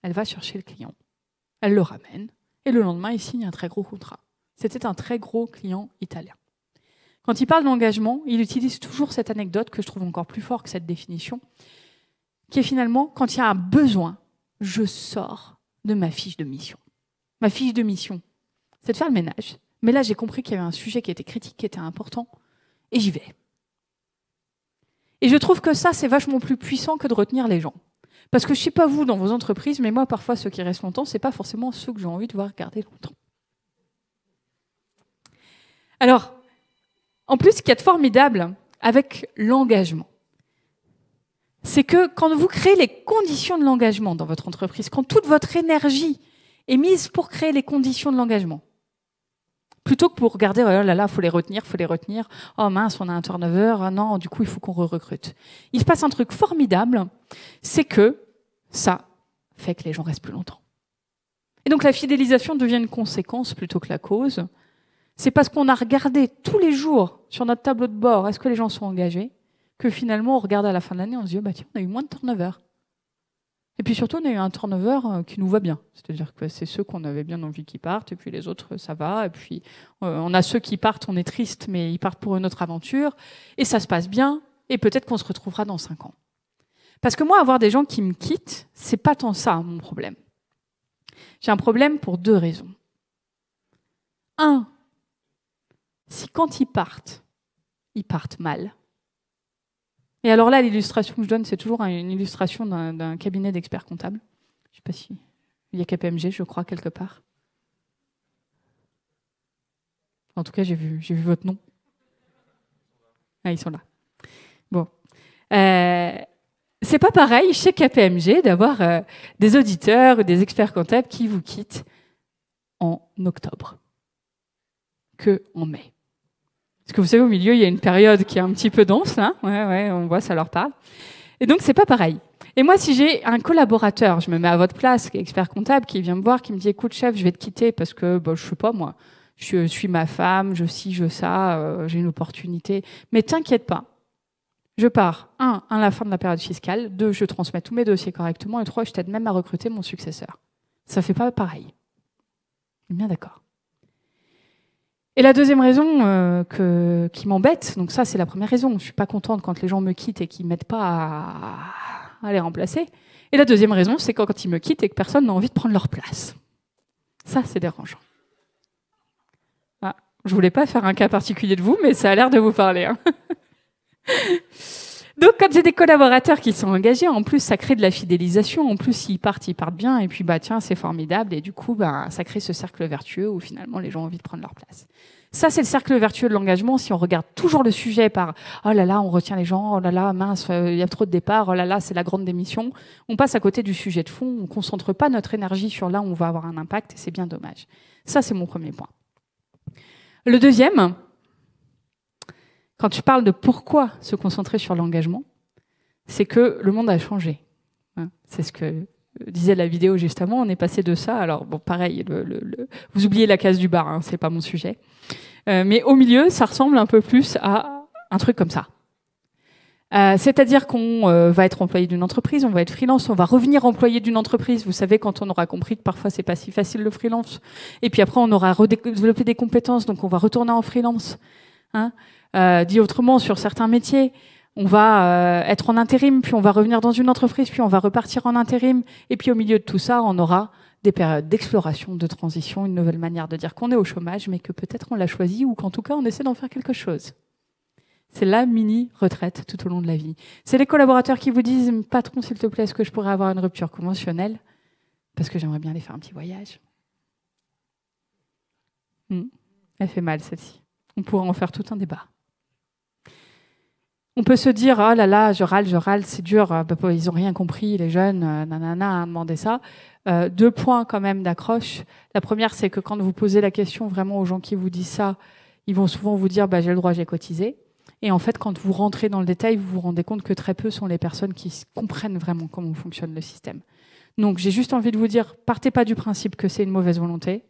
elle va chercher le client, elle le ramène, et le lendemain, il signe un très gros contrat. C'était un très gros client italien. Quand il parle d'engagement, il utilise toujours cette anecdote que je trouve encore plus forte que cette définition, qui est finalement, quand il y a un besoin, je sors de ma fiche de mission. Ma fiche de mission, c'est de faire le ménage. Mais là, j'ai compris qu'il y avait un sujet qui était critique, qui était important, et j'y vais. Et je trouve que ça, c'est vachement plus puissant que de retenir les gens. Parce que je ne sais pas vous dans vos entreprises, mais moi, parfois, ceux qui restent longtemps, ce n'est pas forcément ceux que j'ai envie de voir garder longtemps. Alors, en plus, ce qu'il y a de formidable avec l'engagement, c'est que quand vous créez les conditions de l'engagement dans votre entreprise, quand toute votre énergie est mise pour créer les conditions de l'engagement, Plutôt que pour regarder, oh là là, faut les retenir. Oh mince, on a un turnover, ah non, du coup, il faut qu'on recrute. Il se passe un truc formidable, c'est que ça fait que les gens restent plus longtemps. Et donc la fidélisation devient une conséquence plutôt que la cause. C'est parce qu'on a regardé tous les jours sur notre tableau de bord, est-ce que les gens sont engagés, que finalement on regarde à la fin de l'année, on se dit, oh bah tiens, on a eu moins de turnover. Et puis surtout, on a eu un turnover qui nous va bien. C'est-à-dire que c'est ceux qu'on avait bien envie qu'ils partent, et puis les autres, ça va. Et puis on a ceux qui partent, on est triste, mais ils partent pour une autre aventure. Et ça se passe bien, et peut-être qu'on se retrouvera dans 5 ans. Parce que moi, avoir des gens qui me quittent, c'est pas tant ça mon problème. J'ai un problème pour 2 raisons. 1, si quand ils partent mal. Et alors là, l'illustration que je donne, c'est toujours une illustration d'un cabinet d'experts comptables. Je ne sais pas si il y a KPMG, je crois, quelque part. En tout cas, j'ai vu votre nom. Ah, ils sont là. Bon. C'est pas pareil chez KPMG d'avoir des auditeurs ou des experts comptables qui vous quittent en octobre que en mai. Parce que vous savez, au milieu, il y a une période qui est un petit peu dense, là. Ouais, on voit, ça leur parle. Et donc, c'est pas pareil. Et moi, si j'ai un collaborateur, je me mets à votre place, qui est expert comptable, qui vient me voir, qui me dit, écoute, chef, je vais te quitter parce que, je sais pas, moi, je suis ma femme, je ça, j'ai une opportunité. Mais t'inquiète pas. Je pars, 1, à la fin de la période fiscale, 2, je transmets tous mes dossiers correctement, et 3, je t'aide même à recruter mon successeur. Ça fait pas pareil. On est bien d'accord. Et la deuxième raison qui m'embête, donc ça c'est la première raison, je suis pas contente quand les gens me quittent et qu'ils m'aident pas à les remplacer. Et la deuxième raison, c'est quand ils me quittent et que personne n'a envie de prendre leur place. Ça, c'est dérangeant. Ah, je voulais pas faire un cas particulier de vous, mais ça a l'air de vous parler. Hein. Donc, quand j'ai des collaborateurs qui sont engagés, en plus, ça crée de la fidélisation. En plus, s'ils partent bien. Et puis, tiens, c'est formidable. Et du coup, ça crée ce cercle vertueux où finalement, les gens ont envie de prendre leur place. Ça, c'est le cercle vertueux de l'engagement. Si on regarde toujours le sujet par « Oh là là, on retient les gens. Oh là là, mince, il y a trop de départs. Oh là là, c'est la grande démission. » On passe à côté du sujet de fond. On ne concentre pas notre énergie sur là où on va avoir un impact. Et c'est bien dommage. Ça, c'est mon premier point. Le deuxième... Quand tu parles de pourquoi se concentrer sur l'engagement, c'est que le monde a changé. C'est ce que disait la vidéo juste avant, on est passé de ça. Alors bon, pareil, vous oubliez la case du bar, hein, c'est pas mon sujet. Mais au milieu, ça ressemble un peu plus à un truc comme ça. C'est-à-dire qu'on va être employé d'une entreprise, on va être freelance, on va revenir employé d'une entreprise. Vous savez, quand on aura compris que parfois c'est pas si facile le freelance. Et puis après, on aura développé des compétences, donc on va retourner en freelance. Dit autrement, sur certains métiers, on va être en intérim, puis on va revenir dans une entreprise, puis on va repartir en intérim. Et puis au milieu de tout ça, on aura des périodes d'exploration, de transition, une nouvelle manière de dire qu'on est au chômage, mais que peut-être on l'a choisi ou qu'en tout cas on essaie d'en faire quelque chose. C'est la mini-retraite tout au long de la vie. C'est les collaborateurs qui vous disent « Patron, s'il te plaît, est-ce que je pourrais avoir une rupture conventionnelle ? Parce que j'aimerais bien aller faire un petit voyage. » Elle fait mal, celle-ci. On pourrait en faire tout un débat. On peut se dire, oh là là, je râle, c'est dur, ils n'ont rien compris, les jeunes, nanana, à demander ça. 2 points quand même d'accroche. La première, c'est que quand vous posez la question vraiment aux gens qui vous disent ça, ils vont souvent vous dire, j'ai le droit, j'ai cotisé. Et en fait, quand vous rentrez dans le détail, vous vous rendez compte que très peu sont les personnes qui comprennent vraiment comment fonctionne le système. Donc, j'ai juste envie de vous dire, partez pas du principe que c'est une mauvaise volonté.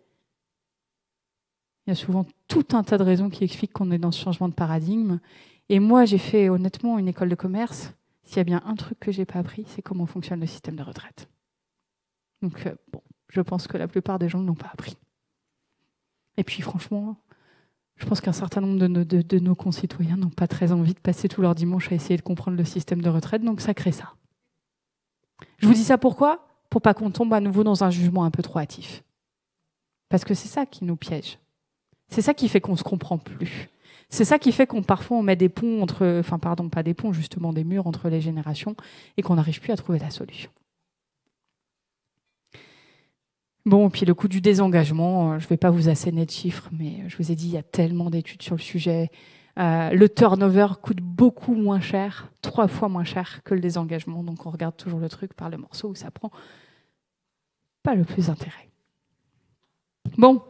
Il y a souvent tout un tas de raisons qui expliquent qu'on est dans ce changement de paradigme. Et moi, j'ai fait honnêtement une école de commerce. S'il y a bien un truc que j'ai pas appris, c'est comment fonctionne le système de retraite. Donc, je pense que la plupart des gens ne l'ont pas appris. Et puis, franchement, je pense qu'un certain nombre de nos concitoyens n'ont pas très envie de passer tout leur dimanche à essayer de comprendre le système de retraite, donc ça crée ça. Je vous dis ça pourquoi ? Pour pas qu'on tombe à nouveau dans un jugement un peu trop hâtif. Parce que c'est ça qui nous piège. C'est ça qui fait qu'on se comprend plus. C'est ça qui fait qu'on parfois on met des ponts entre, pas des ponts, justement des murs entre les générations et qu'on n'arrive plus à trouver la solution. Bon, puis le coût du désengagement, je ne vais pas vous asséner de chiffres, mais je vous ai dit, il y a tellement d'études sur le sujet. Le turnover coûte beaucoup moins cher, 3 fois moins cher que le désengagement. Donc on regarde toujours le truc par le morceau où ça prend pas le plus intérêt. Bon,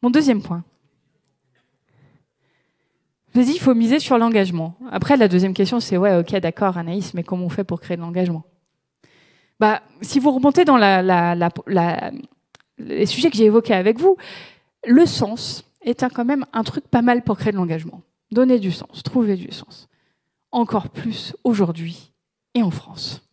mon deuxième point. Je vous ai dit, il faut miser sur l'engagement. Après, la deuxième question, c'est ouais, ok, d'accord, Anaïs, mais comment on fait pour créer de l'engagement? Si vous remontez dans les sujets que j'ai évoqués avec vous, le sens est quand même un truc pas mal pour créer de l'engagement. Donner du sens, trouver du sens. Encore plus aujourd'hui et en France.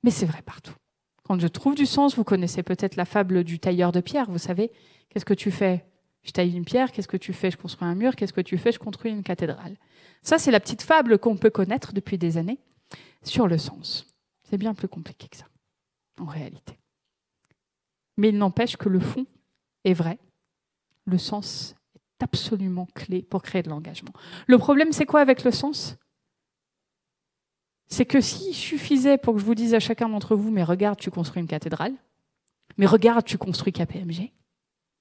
Mais c'est vrai partout. Quand je trouve du sens, vous connaissez peut-être la fable du tailleur de pierre, vous savez, qu'est-ce que tu fais? Je taille une pierre, qu'est-ce que tu fais? Je construis un mur, qu'est-ce que tu fais? Je construis une cathédrale. Ça, c'est la petite fable qu'on peut connaître depuis des années sur le sens. C'est bien plus compliqué que ça, en réalité. Mais il n'empêche que le fond est vrai. Le sens est absolument clé pour créer de l'engagement. Le problème, c'est quoi avec le sens? C'est que s'il suffisait pour que je vous dise à chacun d'entre vous, mais regarde, tu construis une cathédrale, mais regarde, tu construis KPMG,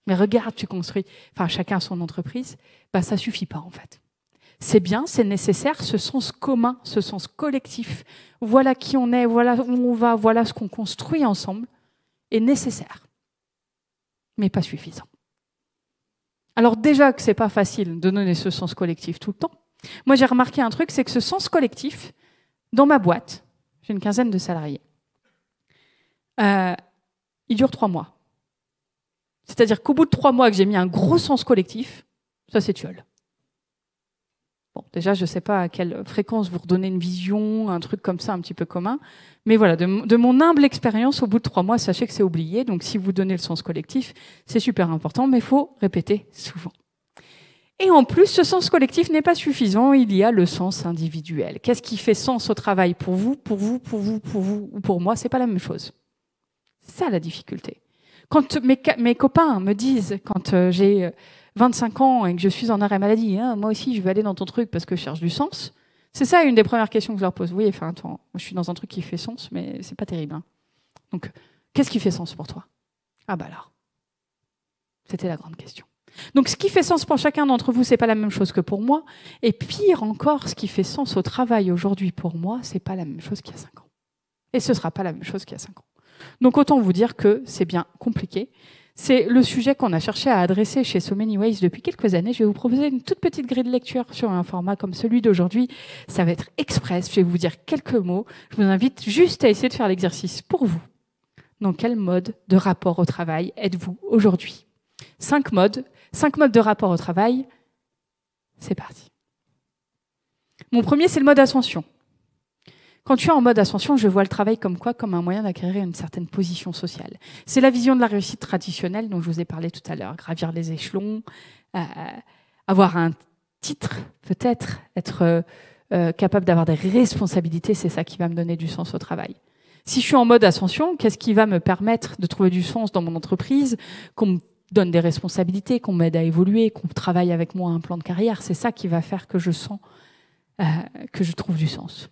mais regarde, tu construis, enfin chacun son entreprise, ça suffit pas en fait. C'est bien, c'est nécessaire, ce sens commun, ce sens collectif, voilà qui on est, voilà où on va, voilà ce qu'on construit ensemble, est nécessaire, mais pas suffisant. Alors déjà que c'est pas facile de donner ce sens collectif tout le temps, moi j'ai remarqué un truc, c'est que ce sens collectif, dans ma boîte, j'ai une quinzaine de salariés, il dure 3 mois. C'est-à-dire qu'au bout de 3 mois que j'ai mis un gros sens collectif, ça s'étiole. Bon, déjà, je ne sais pas à quelle fréquence vous redonnez une vision, un truc comme ça un petit peu commun. Mais voilà, de mon humble expérience, au bout de 3 mois, sachez que c'est oublié. Donc si vous donnez le sens collectif, c'est super important, mais il faut répéter souvent. Et en plus, ce sens collectif n'est pas suffisant, il y a le sens individuel. Qu'est-ce qui fait sens au travail pour vous, pour vous, pour vous, pour vous ou pour moi? C'est pas la même chose. C'est ça la difficulté. Quand mes copains me disent, quand j'ai 25 ans et que je suis en arrêt maladie, hein, moi aussi je vais aller dans ton truc parce que je cherche du sens, c'est ça une des premières questions que je leur pose. Oui, enfin, attends, moi, je suis dans un truc qui fait sens, mais c'est pas terrible. Hein. Donc, qu'est-ce qui fait sens pour toi? Ah bah alors, c'était la grande question. Donc, ce qui fait sens pour chacun d'entre vous, c'est pas la même chose que pour moi. Et pire encore, ce qui fait sens au travail aujourd'hui pour moi, c'est pas la même chose qu'il y a 5 ans. Et ce sera pas la même chose qu'il y a 5 ans. Donc autant vous dire que c'est bien compliqué. C'est le sujet qu'on a cherché à adresser chez So Many Ways depuis quelques années. Je vais vous proposer une toute petite grille de lecture sur un format comme celui d'aujourd'hui. Ça va être express, je vais vous dire quelques mots. Je vous invite juste à essayer de faire l'exercice pour vous. Dans quel mode de rapport au travail êtes-vous aujourd'hui? 5 modes de rapport au travail. C'est parti. Mon premier, c'est le mode ascension. Quand tu es en mode ascension, je vois le travail comme quoi? Comme un moyen d'acquérir une certaine position sociale. C'est la vision de la réussite traditionnelle dont je vous ai parlé tout à l'heure. Gravir les échelons, avoir un titre, peut-être, être capable d'avoir des responsabilités, c'est ça qui va me donner du sens au travail. Si je suis en mode ascension, qu'est-ce qui va me permettre de trouver du sens dans mon entreprise? Qu'on me donne des responsabilités, qu'on m'aide à évoluer, qu'on travaille avec moi un plan de carrière. C'est ça qui va faire que je sens que je trouve du sens.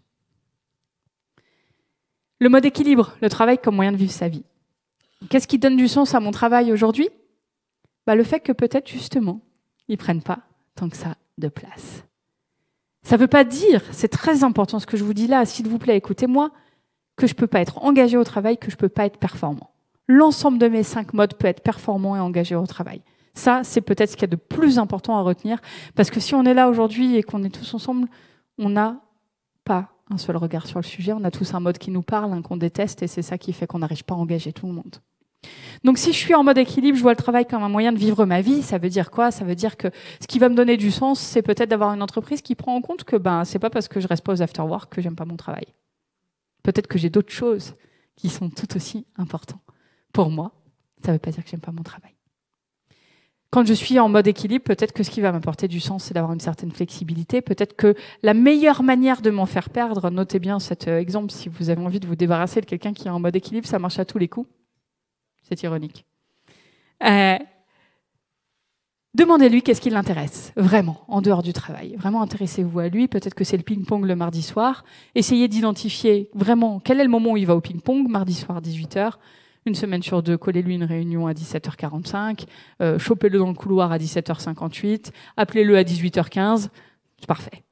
Le mode équilibre, le travail comme moyen de vivre sa vie. Qu'est-ce qui donne du sens à mon travail aujourd'hui? Le fait que peut-être justement, ils ne prennent pas tant que ça de place. Ça ne veut pas dire, c'est très important ce que je vous dis là, s'il vous plaît, écoutez-moi, que je ne peux pas être engagé au travail, que je ne peux pas être performant. L'ensemble de mes 5 modes peut être performant et engagé au travail. Ça, c'est peut-être ce qu'il y a de plus important à retenir, parce que si on est là aujourd'hui et qu'on est tous ensemble, on n'a pas un seul regard sur le sujet. On a tous un mode qui nous parle, qu'on déteste, et c'est ça qui fait qu'on n'arrive pas à engager tout le monde. Donc si je suis en mode équilibre, je vois le travail comme un moyen de vivre ma vie, ça veut dire quoi? Ça veut dire que ce qui va me donner du sens, c'est peut-être d'avoir une entreprise qui prend en compte que c'est pas parce que je reste pas aux after-work que j'aime pas mon travail. Peut-être que j'ai d'autres choses qui sont tout aussi importantes. Pour moi, ça veut pas dire que j'aime pas mon travail. Quand je suis en mode équilibre, peut-être que ce qui va m'apporter du sens, c'est d'avoir une certaine flexibilité. Peut-être que la meilleure manière de m'en faire perdre, notez bien cet exemple, si vous avez envie de vous débarrasser de quelqu'un qui est en mode équilibre, ça marche à tous les coups. C'est ironique. Demandez-lui qu'est-ce qui l'intéresse, vraiment, en dehors du travail. Vraiment, intéressez-vous à lui. Peut-être que c'est le ping-pong le mardi soir. Essayez d'identifier vraiment quel est le moment où il va au ping-pong, mardi soir, 18h. Une semaine sur 2, collez-lui une réunion à 17h45, chopez-le dans le couloir à 17h58, appelez-le à 18h15, c'est parfait.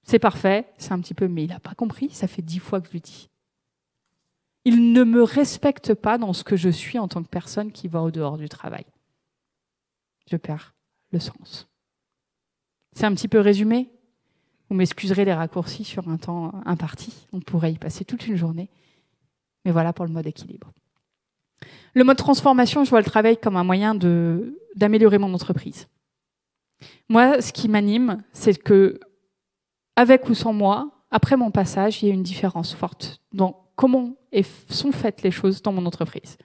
C'est parfait, c'est un petit peu, mais il n'a pas compris, ça fait 10 fois que je lui dis. Il ne me respecte pas dans ce que je suis en tant que personne qui va au dehors du travail. Je perds le sens. C'est un petit peu résumé. Vous m'excuserez les raccourcis sur un temps imparti. On pourrait y passer toute une journée. Mais voilà pour le mode équilibre. Le mode transformation, je vois le travail comme un moyen d'améliorer mon entreprise. Moi, ce qui m'anime, c'est que, avec ou sans moi, après mon passage, il y a une différence forte dans comment sont faites les choses dans mon entreprise.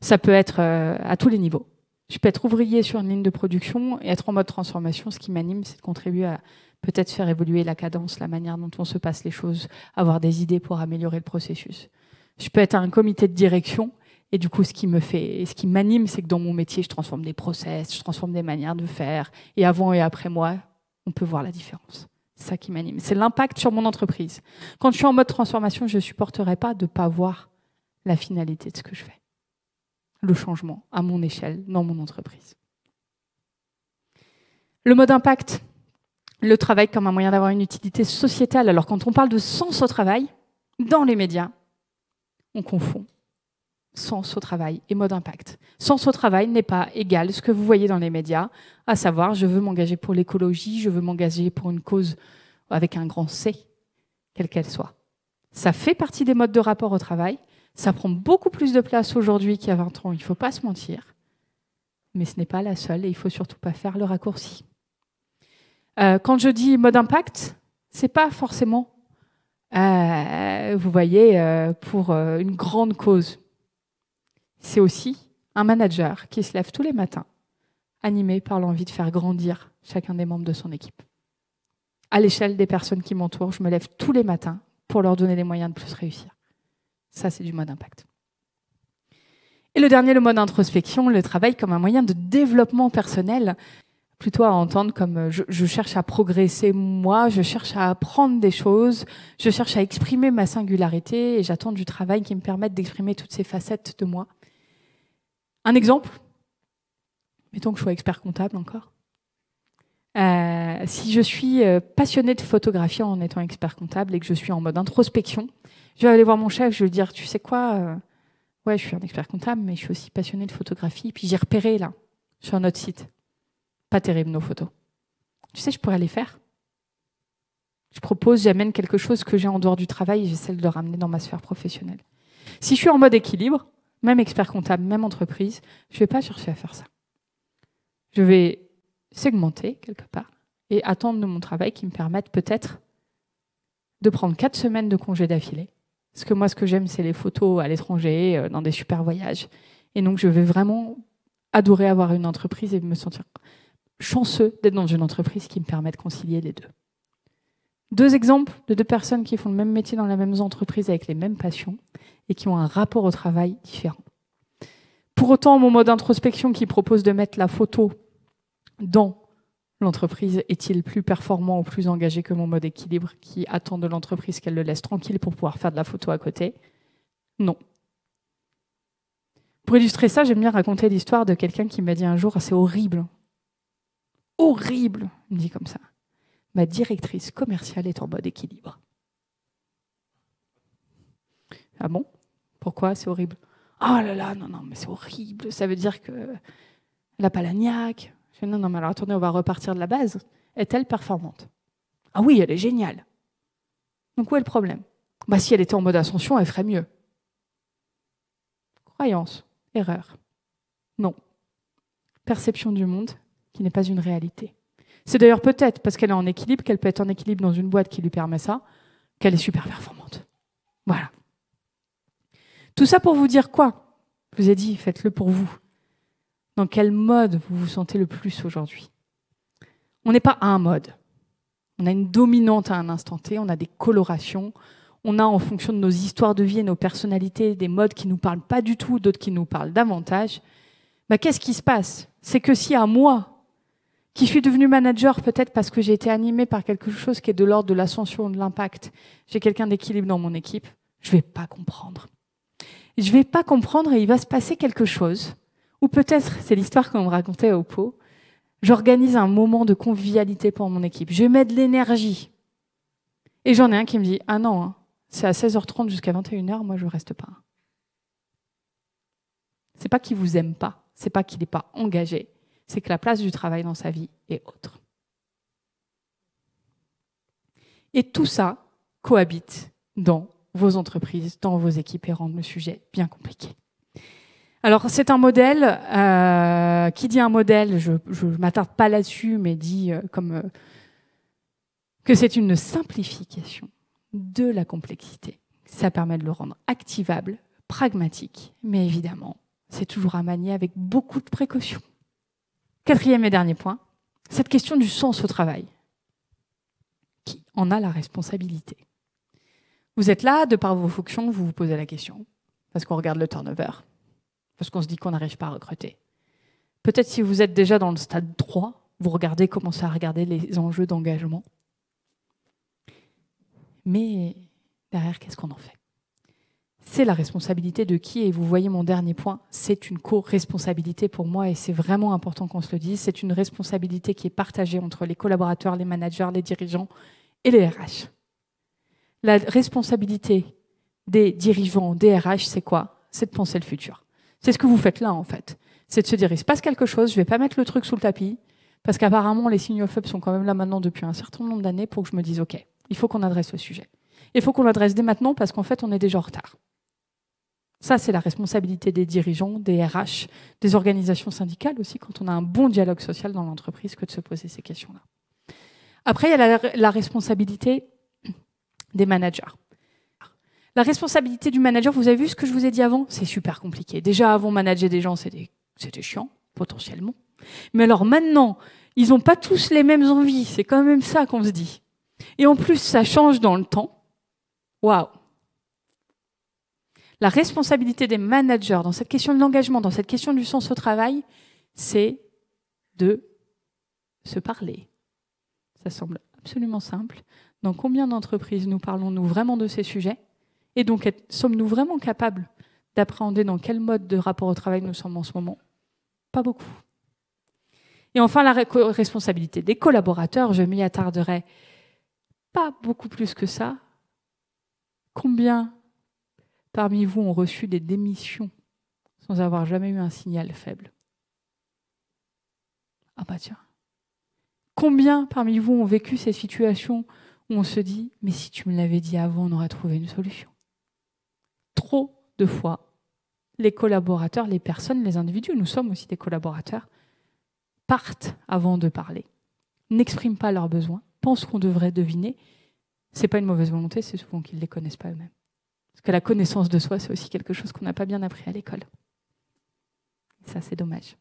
Ça peut être à tous les niveaux. Je peux être ouvrier sur une ligne de production et être en mode transformation. Ce qui m'anime, c'est de contribuer à peut-être faire évoluer la cadence, la manière dont on se passe les choses, avoir des idées pour améliorer le processus. Je peux être à un comité de direction et du coup, ce qui m'anime, c'est que dans mon métier, je transforme des process, je transforme des manières de faire. Et avant et après moi, on peut voir la différence. C'est ça qui m'anime. C'est l'impact sur mon entreprise. Quand je suis en mode transformation, je ne supporterai pas de ne pas voir la finalité de ce que je fais. Le changement à mon échelle, dans mon entreprise. Le mode impact, le travail comme un moyen d'avoir une utilité sociétale. Alors quand on parle de sens au travail, dans les médias, on confond sens au travail et mode impact. Sens au travail n'est pas égal ce que vous voyez dans les médias, à savoir je veux m'engager pour l'écologie, je veux m'engager pour une cause avec un grand C, quelle qu'elle soit. Ça fait partie des modes de rapport au travail, ça prend beaucoup plus de place aujourd'hui qu'il y a 20 ans, il ne faut pas se mentir, mais ce n'est pas la seule et il ne faut surtout pas faire le raccourci. Quand je dis mode impact, ce n'est pas forcément, vous voyez, pour une grande cause. C'est aussi un manager qui se lève tous les matins, animé par l'envie de faire grandir chacun des membres de son équipe. À l'échelle des personnes qui m'entourent, je me lève tous les matins pour leur donner les moyens de plus réussir. Ça, c'est du mode impact. Et le dernier, le mode introspection, le travail comme un moyen de développement personnel, plutôt à entendre comme je cherche à progresser moi, je cherche à apprendre des choses, je cherche à exprimer ma singularité et j'attends du travail qui me permette d'exprimer toutes ces facettes de moi. Un exemple, mettons que je sois expert comptable encore. Si je suis passionnée de photographie en étant expert comptable et que je suis en mode introspection, je vais aller voir mon chef, je vais lui dire, tu sais quoi, ouais, je suis un expert comptable, mais je suis aussi passionnée de photographie. Puis j'ai repéré là, sur notre site, pas terrible nos photos. Tu sais, je pourrais les faire. Je propose, j'amène quelque chose que j'ai en dehors du travail et j'essaie de le ramener dans ma sphère professionnelle. Si je suis en mode équilibre, même expert comptable, même entreprise, je ne vais pas chercher à faire ça. Je vais segmenter quelque part et attendre de mon travail qui me permette peut-être de prendre 4 semaines de congé d'affilée. Parce que moi, ce que j'aime, c'est les photos à l'étranger, dans des super voyages. Et donc, je vais vraiment adorer avoir une entreprise et me sentir chanceux d'être dans une entreprise qui me permet de concilier les deux. 2 exemples de 2 personnes qui font le même métier dans la même entreprise avec les mêmes passions et qui ont un rapport au travail différent. Pour autant, mon mode introspection qui propose de mettre la photo dans l'entreprise est-il plus performant ou plus engagé que mon mode équilibre qui attend de l'entreprise qu'elle le laisse tranquille pour pouvoir faire de la photo à côté? Non. Pour illustrer ça, j'aime bien raconter l'histoire de quelqu'un qui m'a dit un jour « c'est horrible ». Horrible, il me dit comme ça. Ma directrice commerciale est en mode équilibre. Ah bon? Pourquoi c'est horrible? Oh là là, non, mais c'est horrible. Ça veut dire qu'elle n'a pas la niaque. Je dis, non, mais alors attendez, on va repartir de la base. Est-elle performante? Ah oui, elle est géniale. Donc où est le problème? Bah, si elle était en mode ascension, elle ferait mieux. Croyance, erreur. Non. Perception du monde qui n'est pas une réalité. C'est d'ailleurs peut-être parce qu'elle est en équilibre, qu'elle peut être en équilibre dans une boîte qui lui permet ça, qu'elle est super performante. Voilà. Tout ça pour vous dire quoi? Je vous ai dit, faites-le pour vous. Dans quel mode vous vous sentez le plus aujourd'hui? On n'est pas à un mode. On a une dominante à un instant T, on a des colorations, on a en fonction de nos histoires de vie et nos personnalités des modes qui ne nous parlent pas du tout, d'autres qui nous parlent davantage. Bah, qu'est-ce qui se passe? C'est que si à moi, qui suis devenue manager peut-être parce que j'ai été animée par quelque chose qui est de l'ordre de l'ascension, de l'impact, j'ai quelqu'un d'équilibre dans mon équipe, je ne vais pas comprendre. Je ne vais pas comprendre et il va se passer quelque chose. Ou peut-être, c'est l'histoire qu'on me racontait au pot, j'organise un moment de convivialité pour mon équipe. Je mets de l'énergie. Et j'en ai un qui me dit « Ah non, hein, c'est à 16h30 jusqu'à 21h, moi je ne reste pas. » C'est pas qu'il vous aime pas, c'est pas qu'il n'est pas engagé, c'est que la place du travail dans sa vie est autre. Et tout ça cohabite dans vos entreprises, dans vos équipes et rend le sujet bien compliqué. Alors, c'est un modèle. Qui dit un modèle, je ne m'attarde pas là-dessus, mais dit que c'est une simplification de la complexité. Ça permet de le rendre activable, pragmatique, mais évidemment, c'est toujours à manier avec beaucoup de précautions. Quatrième et dernier point, cette question du sens au travail. Qui en a la responsabilité? Vous êtes là, de par vos fonctions, vous vous posez la question, parce qu'on regarde le turnover, parce qu'on se dit qu'on n'arrive pas à recruter. Peut-être si vous êtes déjà dans le stade 3, vous commencez à regarder les enjeux d'engagement. Mais derrière, qu'est-ce qu'on en fait? C'est la responsabilité de qui? Et vous voyez mon dernier point, c'est une co-responsabilité pour moi, et c'est vraiment important qu'on se le dise. C'est une responsabilité qui est partagée entre les collaborateurs, les managers, les dirigeants et les RH. La responsabilité des dirigeants, des RH, c'est quoi? C'est de penser le futur. C'est ce que vous faites là, en fait. C'est de se dire, il se passe quelque chose, je ne vais pas mettre le truc sous le tapis, parce qu'apparemment, les signaux faibles sont quand même là maintenant depuis un certain nombre d'années pour que je me dise, OK, il faut qu'on adresse le sujet. Il faut qu'on l'adresse dès maintenant, parce qu'en fait, on est déjà en retard. Ça, c'est la responsabilité des dirigeants, des RH, des organisations syndicales aussi, quand on a un bon dialogue social dans l'entreprise, que de se poser ces questions-là. Après, il y a la responsabilité des managers. La responsabilité du manager, vous avez vu ce que je vous ai dit avant? C'est super compliqué. Déjà, avant, manager des gens, c'était chiant, potentiellement. Mais alors maintenant, ils n'ont pas tous les mêmes envies. C'est quand même ça qu'on se dit. Et en plus, ça change dans le temps. Waouh! La responsabilité des managers dans cette question de l'engagement, dans cette question du sens au travail, c'est de se parler. Ça semble absolument simple. Dans combien d'entreprises nous parlons-nous vraiment de ces sujets? Et donc, sommes-nous vraiment capables d'appréhender dans quel mode de rapport au travail nous sommes en ce moment? Pas beaucoup. Et enfin, la responsabilité des collaborateurs, je m'y attarderai pas beaucoup plus que ça. Combien parmi vous ont reçu des démissions sans avoir jamais eu un signal faible? Ah bah tiens. Combien parmi vous ont vécu ces situations où on se dit « mais si tu me l'avais dit avant, on aurait trouvé une solution ». Trop de fois, les collaborateurs, les personnes, les individus, nous sommes aussi des collaborateurs, partent avant de parler, n'expriment pas leurs besoins, pensent qu'on devrait deviner. C'est pas une mauvaise volonté, c'est souvent qu'ils ne les connaissent pas eux-mêmes. Parce que la connaissance de soi, c'est aussi quelque chose qu'on n'a pas bien appris à l'école. Ça, c'est dommage.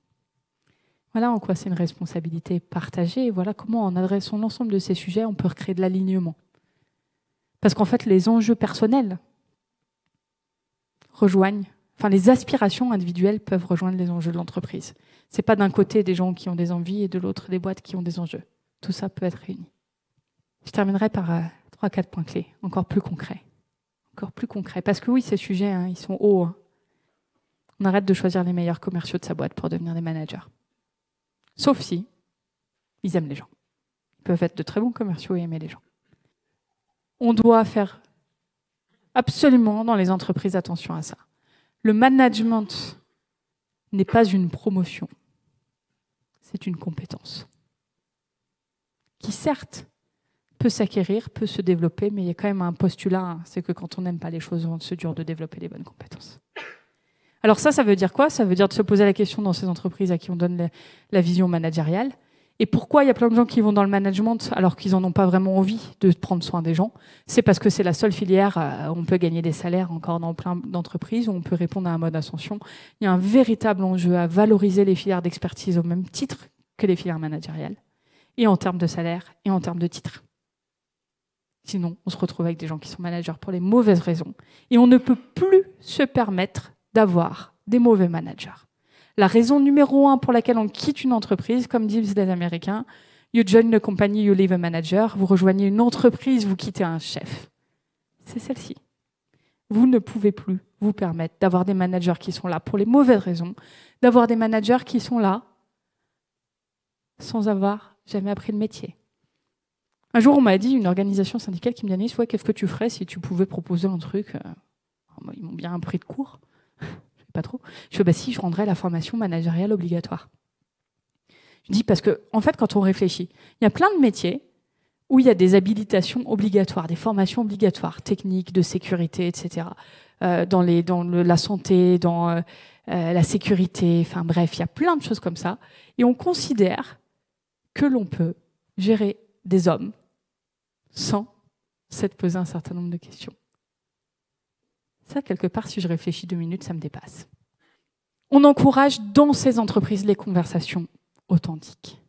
Voilà en quoi c'est une responsabilité partagée, et voilà comment, en adressant l'ensemble de ces sujets, on peut recréer de l'alignement. Parce qu'en fait, les enjeux personnels les aspirations individuelles peuvent rejoindre les enjeux de l'entreprise. C'est pas d'un côté des gens qui ont des envies et de l'autre des boîtes qui ont des enjeux. Tout ça peut être réuni. Je terminerai par 3-4 points clés, encore plus concrets. Encore plus concrets. Parce que oui, ces sujets, ils sont hauts. On arrête de choisir les meilleurs commerciaux de sa boîte pour devenir des managers. Sauf si ils aiment les gens. Ils peuvent être de très bons commerciaux et aimer les gens. On doit faire absolument dans les entreprises attention à ça. Le management n'est pas une promotion, c'est une compétence qui certes peut s'acquérir, peut se développer, mais il y a quand même un postulat, c'est que quand on n'aime pas les choses, c'est dur de développer les bonnes compétences. Alors ça veut dire quoi? Ça veut dire de se poser la question dans ces entreprises à qui on donne la vision managériale. Et pourquoi il y a plein de gens qui vont dans le management alors qu'ils n'en ont pas vraiment envie de prendre soin des gens? C'est parce que c'est la seule filière où on peut gagner des salaires encore dans plein d'entreprises, où on peut répondre à un mode ascension. Il y a un véritable enjeu à valoriser les filières d'expertise au même titre que les filières managériales, et en termes de salaire et en termes de titres. Sinon, on se retrouve avec des gens qui sont managers pour les mauvaises raisons. Et on ne peut plus se permettre d'avoir des mauvais managers. La raison numéro 1 pour laquelle on quitte une entreprise, comme disent les Américains, you join a company, you leave a manager. Vous rejoignez une entreprise, vous quittez un chef. C'est celle-ci. Vous ne pouvez plus vous permettre d'avoir des managers qui sont là pour les mauvaises raisons, d'avoir des managers qui sont là sans avoir jamais appris le métier. Un jour, on m'a dit, une organisation syndicale qui me dit, ouais, qu'est-ce que tu ferais si tu pouvais proposer un truc? Ils m'ont bien appris de cours. Pas trop. Je fais, si, je rendrais la formation managériale obligatoire. Je dis parce que, en fait, quand on réfléchit, il y a plein de métiers où il y a des habilitations obligatoires, des formations obligatoires, techniques, de sécurité, etc. Dans la santé, dans la sécurité, enfin bref, il y a plein de choses comme ça. Et on considère que l'on peut gérer des hommes sans s'être posé un certain nombre de questions. Ça, quelque part, si je réfléchis 2 minutes, ça me dépasse. On encourage dans ces entreprises les conversations authentiques.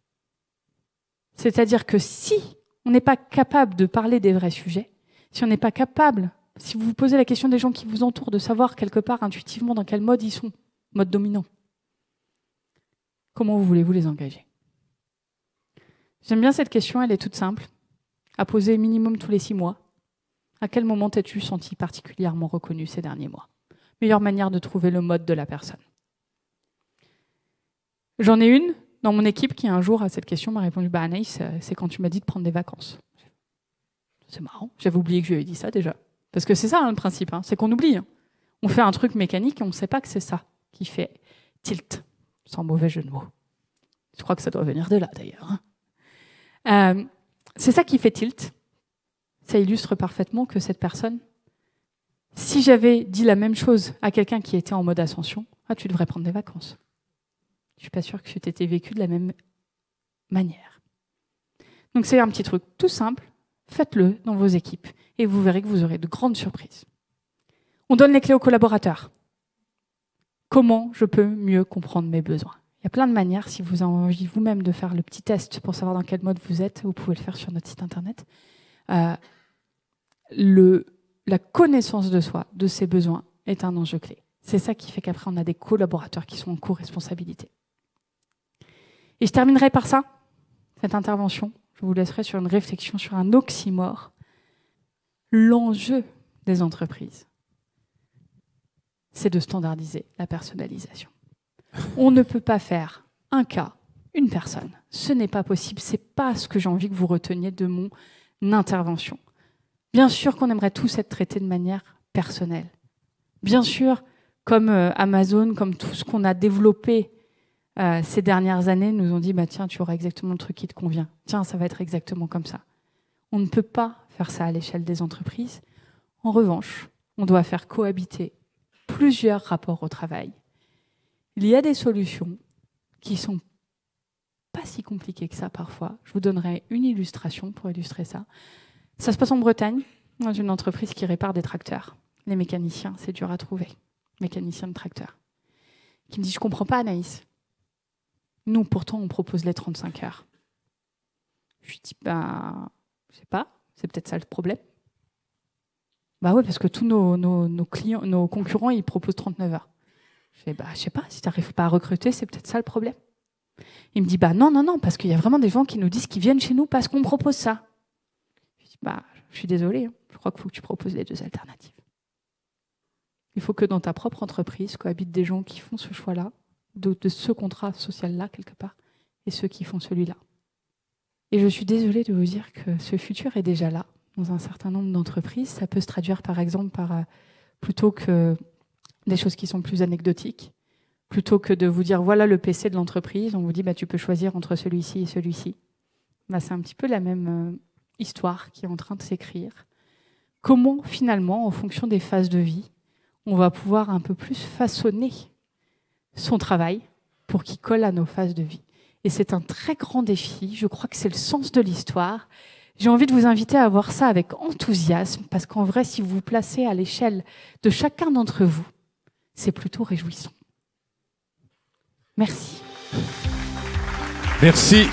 C'est-à-dire que si on n'est pas capable de parler des vrais sujets, si on n'est pas capable, si vous vous posez la question des gens qui vous entourent, de savoir quelque part intuitivement dans quel mode ils sont, mode dominant, comment voulez-vous les engager? J'aime bien cette question, elle est toute simple, à poser minimum tous les 6 mois. À quel moment t'es-tu senti particulièrement reconnu ces derniers mois? Meilleure manière de trouver le mode de la personne. J'en ai une dans mon équipe qui un jour à cette question m'a répondu « Anaïs, c'est quand tu m'as dit de prendre des vacances. » C'est marrant, j'avais oublié que je lui avais dit ça déjà. Parce que c'est ça le principe, c'est qu'on oublie. On fait un truc mécanique et on ne sait pas que c'est ça qui fait tilt, sans mauvais jeu de mots. Je crois que ça doit venir de là d'ailleurs. C'est ça qui fait tilt. Ça illustre parfaitement que cette personne, si j'avais dit la même chose à quelqu'un qui était en mode ascension, tu devrais prendre des vacances. Je ne suis pas sûre que c'était vécu de la même manière. Donc c'est un petit truc tout simple, faites-le dans vos équipes et vous verrez que vous aurez de grandes surprises. On donne les clés aux collaborateurs. Comment je peux mieux comprendre mes besoins? Il y a plein de manières, si vous avez envie vous-même de faire le petit test pour savoir dans quel mode vous êtes, vous pouvez le faire sur notre site internet. La connaissance de soi, de ses besoins, est un enjeu clé. C'est ça qui fait qu'après, on a des collaborateurs qui sont en co-responsabilité. Et je terminerai par ça, cette intervention. Je vous laisserai sur une réflexion sur un oxymore. L'enjeu des entreprises, c'est de standardiser la personnalisation. On ne peut pas faire un cas, une personne. Ce n'est pas possible. Ce n'est pas ce que j'ai envie que vous reteniez de mon intervention. Bien sûr qu'on aimerait tous être traités de manière personnelle. Bien sûr, comme Amazon, comme tout ce qu'on a développé ces dernières années, nous ont dit tiens, tu auras exactement le truc qui te convient. Tiens, ça va être exactement comme ça. On ne peut pas faire ça à l'échelle des entreprises. En revanche, on doit faire cohabiter plusieurs rapports au travail. Il y a des solutions qui sont pas si compliquées que ça parfois. Je vous donnerai une illustration pour illustrer ça. Ça se passe en Bretagne, dans une entreprise qui répare des tracteurs. Les mécaniciens, c'est dur à trouver. Mécaniciens de tracteurs. Qui me dit, je comprends pas Anaïs. Nous, pourtant, on propose les 35 heures. Je lui dis, je sais pas, c'est peut-être ça le problème. Oui, parce que tous nos clients, nos concurrents, ils proposent 39 heures. Je fais, je sais pas, si tu n'arrives pas à recruter, c'est peut-être ça le problème. Il me dit, non, parce qu'il y a vraiment des gens qui nous disent qu'ils viennent chez nous parce qu'on propose ça. Je dis, je suis désolée, je crois qu'il faut que tu proposes les 2 alternatives. Il faut que dans ta propre entreprise cohabitent des gens qui font ce choix-là, de ce contrat social-là, quelque part, et ceux qui font celui-là. Et je suis désolée de vous dire que ce futur est déjà là, dans un certain nombre d'entreprises. Ça peut se traduire, par exemple, par, plutôt que des choses qui sont plus anecdotiques, plutôt que de vous dire, voilà le PC de l'entreprise, on vous dit, tu peux choisir entre celui-ci et celui-ci. C'est un petit peu la même histoire qui est en train de s'écrire. Comment, finalement, en fonction des phases de vie, on va pouvoir un peu plus façonner son travail pour qu'il colle à nos phases de vie. Et c'est un très grand défi. Je crois que c'est le sens de l'histoire. J'ai envie de vous inviter à voir ça avec enthousiasme, parce qu'en vrai, si vous vous placez à l'échelle de chacun d'entre vous, c'est plutôt réjouissant. Merci. Merci.